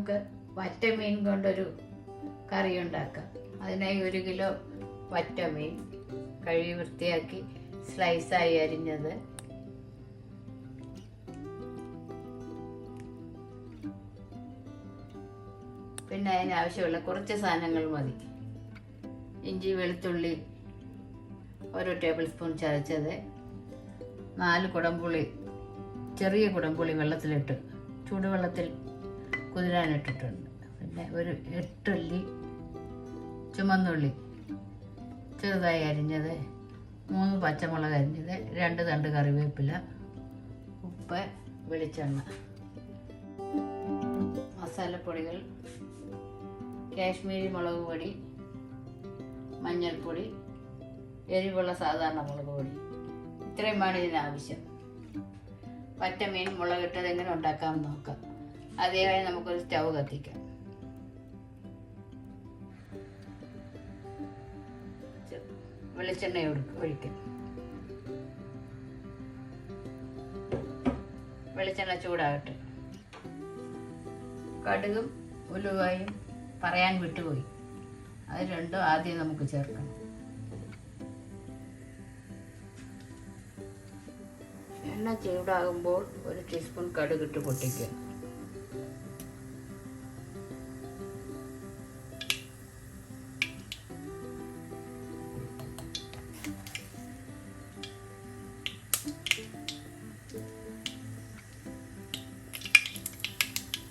നമുക്ക് വറ്റമീൻ കൊണ്ടൊരു കറി ഉണ്ടാക്കാം. അതിനായി 1 കിലോ വറ്റമീൻ കഴുകി വൃത്തിയാക്കി സ്ലൈസായി അരിഞ്ഞത്, പിന്നെ അതിനാവശ്യമുള്ള കുറച്ച് സാധനങ്ങൾ മതി. ഇഞ്ചി വെളുത്തുള്ളി 1 ടേബിൾ സ്പൂൺ ചതച്ചത്, 4 കുടംപുളി, ചെറിയ കുടംപുളി വെള്ളത്തിലിട്ട് ചൂടുവെള്ളത്തിൽ കുതിരാനിട്ടിട്ടുണ്ട്. പിന്നെ ഒരു 8 അല്ലി ചുമന്നുള്ളി ചെറുതായി അരിഞ്ഞത്, 3 പച്ചമുളക് അരിഞ്ഞത്, 2 തണ്ട് കറിവേപ്പില, ഉപ്പ്, വെളിച്ചെണ്ണ. മസാലപ്പൊടികൾ: കാശ്മീരി മുളക് പൊടി, മഞ്ഞൾപ്പൊടി, എരിവുള്ള സാധാരണ മുളക് പൊടി. ഇത്രയുമാണ് ഇതിനാവശ്യം. വറ്റമീൻ മുളകിട്ടത് എങ്ങനെ ഉണ്ടാക്കാമെന്ന് നോക്കാം. അതേവഴി നമുക്കൊരു സ്റ്റൗ കത്തിക്കാം. വെളിച്ചെണ്ണ ഒഴിക്കാം. വെളിച്ചെണ്ണ ചൂടാകട്ടെ. കടുകും ഉലുവയും പറയാൻ വിട്ടുപോയി, അത് രണ്ടും ആദ്യം നമുക്ക് ചേർക്കണം. എണ്ണ ചൂടാകുമ്പോൾ 1 ടീസ്പൂൺ കടുകിട്ട് പൊട്ടിക്കുക.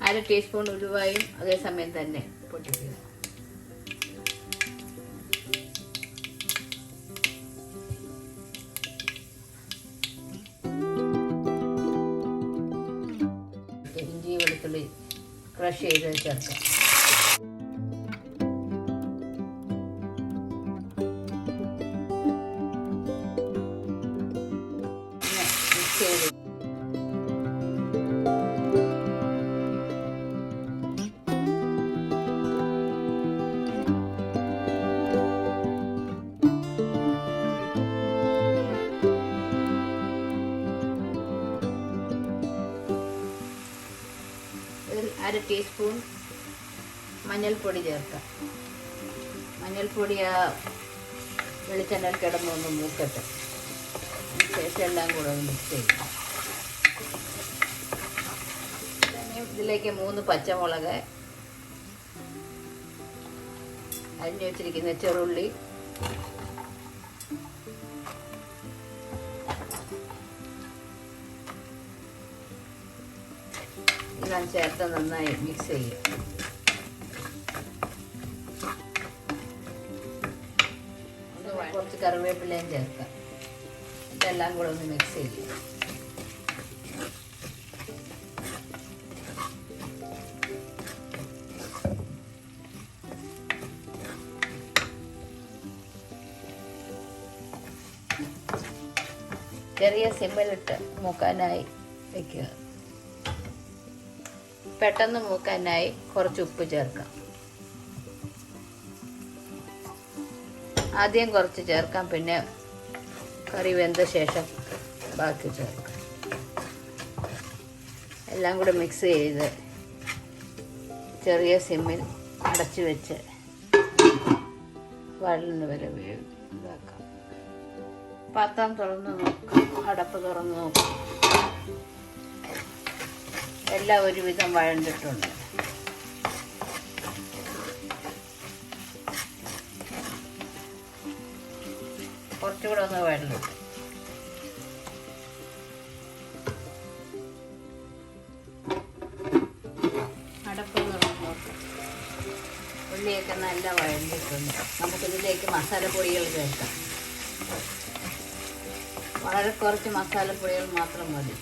അര ടീസ്പൂൺ ഉലുവയും അതേസമയം തന്നെ പൊട്ടിക്കുക. ഇഞ്ചി വെളുത്തുള്ളി ക്രഷ് ചെയ്ത് ചേർക്കാം. മിക്സ് ചെയ്ത് അര ടീസ്പൂൺ മഞ്ഞൾപ്പൊടി ചേർക്കാം. മഞ്ഞൾപ്പൊടി ആ വെളിച്ചെണ്ണയിൽ കിടന്നൊന്ന് മൂക്കട്ടെ. ശേഷം എല്ലാം കൂടെ ഒന്ന് മിക്സ് ചെയ്യാം. ഇതിലേക്ക് 3 പച്ചമുളക്, അരിഞ്ഞു വെച്ചിരിക്കുന്ന ചെറുള്ളി, ഇതെല്ലാം ചേർത്ത് നന്നായി മിക്സ് ചെയ്യും. കുറച്ച് കറിവേപ്പിലയും ചേർക്കാം. ഇതെല്ലാം കൂടെ ഒന്ന് മിക്സ് ചെയ്യും. ചെറിയ സിമ്മിലിട്ട് മൂക്കാനായി വയ്ക്കുക. പെട്ടെന്ന് മൂക്കാനായി കുറച്ച് ഉപ്പ് ചേർക്കാം. ആദ്യം കുറച്ച് ചേർക്കാം, പിന്നെ കറി വെന്ത ശേഷം ബാക്കി ചേർക്കാം. എല്ലാം കൂടെ മിക്സ് ചെയ്ത് ചെറിയ സിമ്മിൽ അടച്ചു വെച്ച് വഴലുന്ന വരെ ഇതാക്കാം. പാത്രം തുറന്ന് നോക്കാം. അടപ്പ് തുറന്ന് നോക്കാം. എല്ലാം ഒരുവിധം വഴണ്ടിട്ടുണ്ട്. കുറച്ചുകൂടെ ഒന്ന് വഴലും. അടപ്പ് തുറന്ന് നോക്കാം. ഉള്ളിയൊക്കെ നല്ല വഴണ്ടിട്ടുണ്ട്. നമുക്കിതിലേക്ക് മസാലപ്പൊടികൾ ചേർക്കാം. വളരെ കുറച്ച് മസാലപ്പൊടികൾ മാത്രം മതി.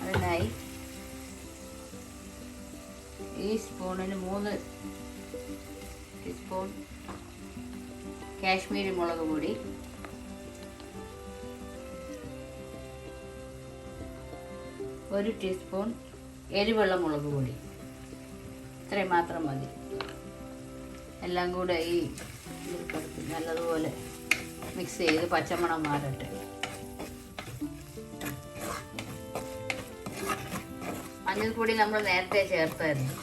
അതിനായി ഈ സ്പൂണിന് 3 ടീസ്പൂൺ കാശ്മീരി മുളക് പൊടി, 1 ടീസ്പൂൺ എരിവുള്ള മുളക് പൊടി. ഇത്രയും മാത്രം മതി. എല്ലാം കൂടെ ഈ നല്ലതുപോലെ മിക്സ് ചെയ്ത് പച്ചമണം മാറട്ടെ. മഞ്ഞൾപ്പൊടി നമ്മൾ നേരത്തെ ചേർത്തായിരുന്നു.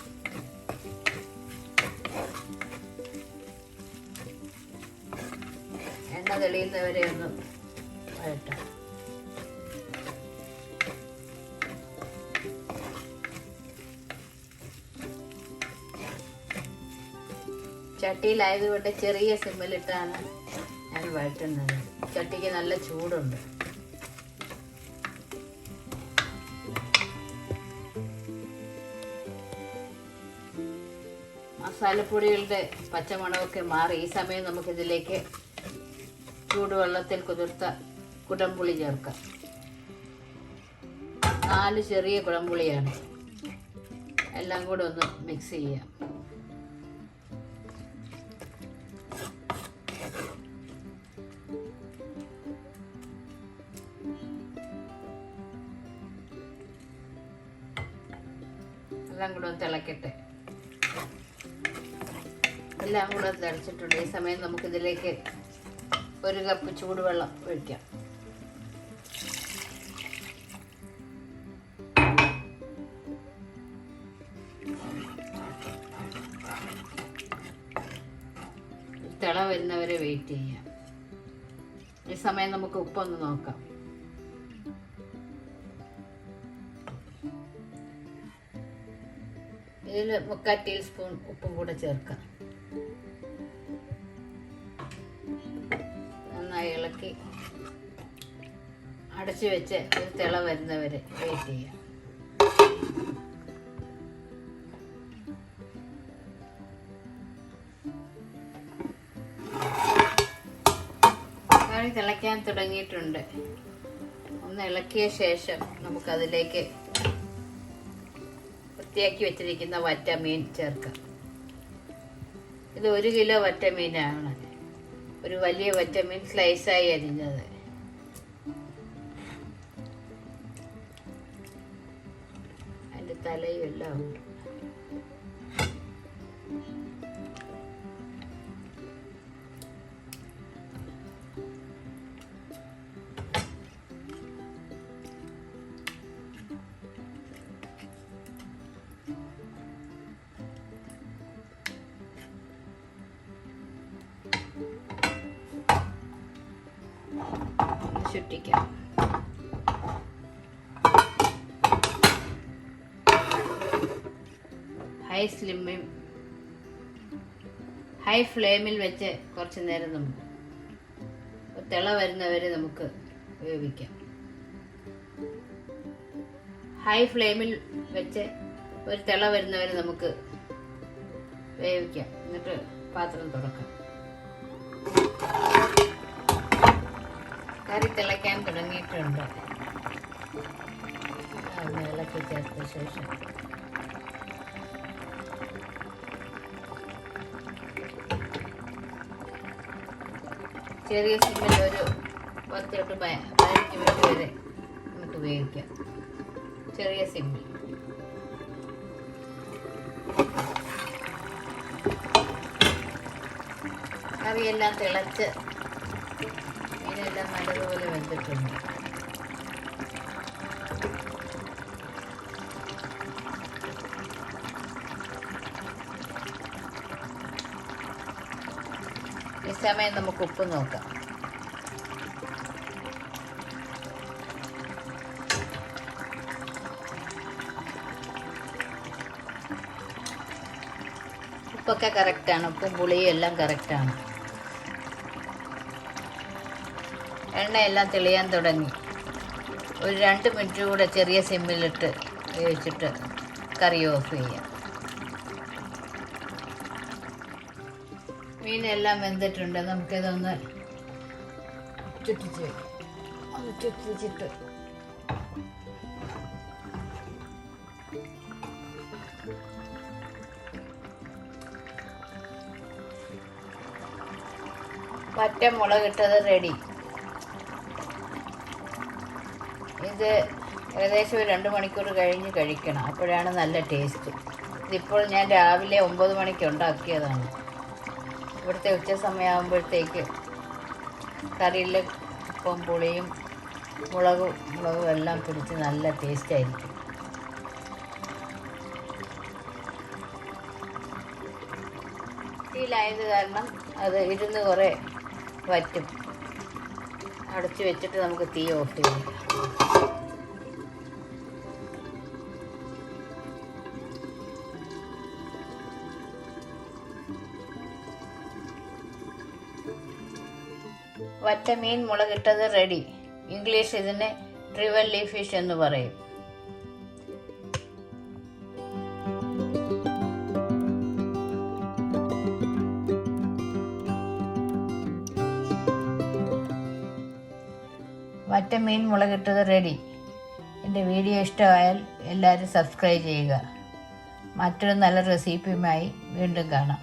എണ്ണ തെളിയുന്നവരെ ഒന്ന് വഴറ്റാം. ചട്ടിയിലായതുകൊണ്ട് ചെറിയ സിമ്മിലിട്ടാണ് ഞാൻ വഴറ്റുന്നത്. ചട്ടിക്ക് നല്ല ചൂടുണ്ട്. മസാലപ്പൊടികളുടെ പച്ചമണമൊക്കെ മാറി ഈ സമയം നമുക്കിതിലേക്ക് ചൂടുവെള്ളത്തിൽ കുതിർത്ത കുടംപുളി ചേർക്കാം. 4 ചെറിയ കുടംപുളിയാണ്. എല്ലാം കൂടെ ഒന്ന് മിക്സ് ചെയ്യാം. എല്ലാം കൂടെ ഒന്ന് തിളക്കട്ടെ. എല്ലാം കൂടെ തിളച്ചിട്ടുണ്ട്. ഈ സമയം നമുക്കിതിലേക്ക് 1 കപ്പ് ചൂടുവെള്ളം ഒഴിക്കാം. തിള വരുന്നവരെ വെയിറ്റ് ചെയ്യാം. ഈ സമയം നമുക്ക് ഉപ്പൊന്ന് നോക്കാം. ഇതിൽ 3/4 ടീസ്പൂൺ ഉപ്പും കൂടെ ചേർക്കാം. നന്നായി ഇളക്കി അടച്ചു വെച്ച് ഒരു തിള വരുന്നവരെ വെയിറ്റ് ചെയ്യാം. കറി തിളയ്ക്കാൻ തുടങ്ങിയിട്ടുണ്ട്. ഒന്ന് ഇളക്കിയ ശേഷം നമുക്കതിലേക്ക് വൃത്തിയാക്കി വെച്ചിരിക്കുന്ന വറ്റമീൻ ചേർക്കാം. ഇത് 1 കിലോ വറ്റമീനാണ്. ഒരു വലിയ വറ്റമീൻ സ്ലൈസായി അരിഞ്ഞത്. അതിൻ്റെ തലയും എല്ലാം ഉണ്ട്. ചുറ്റിക്കാം. ഹൈ ഫ്ലെയിമിൽ വെച്ച് കുറച്ച് നേരം നമുക്ക് തിള വരുന്നവരെ നമുക്ക് വേവിക്കാം. ഹൈ ഫ്ലെയിമിൽ വെച്ച് ഒരു തിള വരുന്നവരെ നമുക്ക് വേവിക്കാം. എന്നിട്ട് പാത്രം തുറക്കാം. കറി തിളയ്ക്കാൻ തുടങ്ങിയിട്ടുണ്ട്. ഒന്ന് ഇളക്കി ചേർത്ത ശേഷം ചെറിയ സിമ്മിൽ ഒരു 10 തൊട്ട് 15 മിനിറ്റ് വരെ നമുക്ക് വേവിക്കാം. ചെറിയ സിമ്മിൽ. കറിയെല്ലാം തിളച്ച് മീനെല്ലാം നല്ലതുപോലെ വെന്തിട്ടുണ്ട്. ഈ സമയം നമുക്ക് ഉപ്പ് നോക്കാം. ഉപ്പൊക്കെ കറക്റ്റാണ്. ഉപ്പും പുളിയും എല്ലാം കറക്റ്റാണ്. എണ്ണയെല്ലാം തെളിയാൻ തുടങ്ങി. ഒരു 2 മിനിറ്റ് കൂടെ ചെറിയ സിമ്മിലിട്ട് വേവിച്ചിട്ട് കറി ഓഫ് ചെയ്യാം. മീനെല്ലാം വെന്തിട്ടുണ്ട്. നമുക്കിതൊന്ന് ചുറ്റിച്ച് വയ്ക്കാം. ഒന്ന് ചുറ്റിച്ചിട്ട് മുളകിട്ടത് റെഡി. ഇത് ഏകദേശം ഒരു 2 മണിക്കൂർ കഴിഞ്ഞ് കഴിക്കണം. അപ്പോഴാണ് നല്ല ടേസ്റ്റ്. ഇതിപ്പോൾ ഞാൻ രാവിലെ 9 മണിക്ക് ഉണ്ടാക്കിയതാണ്. ഇവിടുത്തെ ഉച്ച സമയമാകുമ്പോഴത്തേക്ക് കറിയിൽ ഉപ്പും പുളിയും മുളകും എല്ലാം പിടിച്ച് നല്ല ടേസ്റ്റായിരിക്കും. സ്റ്റീലായത് കാരണം അത് ഇരുന്ന് കുറേ വറ്റും. അടച്ചു വെച്ചിട്ട് നമുക്ക് തീ ഓഫ് ചെയ്യാം. വറ്റമീൻ മുളകിട്ടത് റെഡി. ഇംഗ്ലീഷ് ഇതിനെ ട്രിവല്ലി ഫിഷ് എന്ന് പറയും. വറ്റമീൻ മുളകിട്ടത് റെഡി. എൻ്റെ വീഡിയോ ഇഷ്ടമായാൽ എല്ലാവരും സബ്സ്ക്രൈബ് ചെയ്യുക. മറ്റൊരു നല്ല റെസിപ്പിയുമായി വീണ്ടും കാണാം.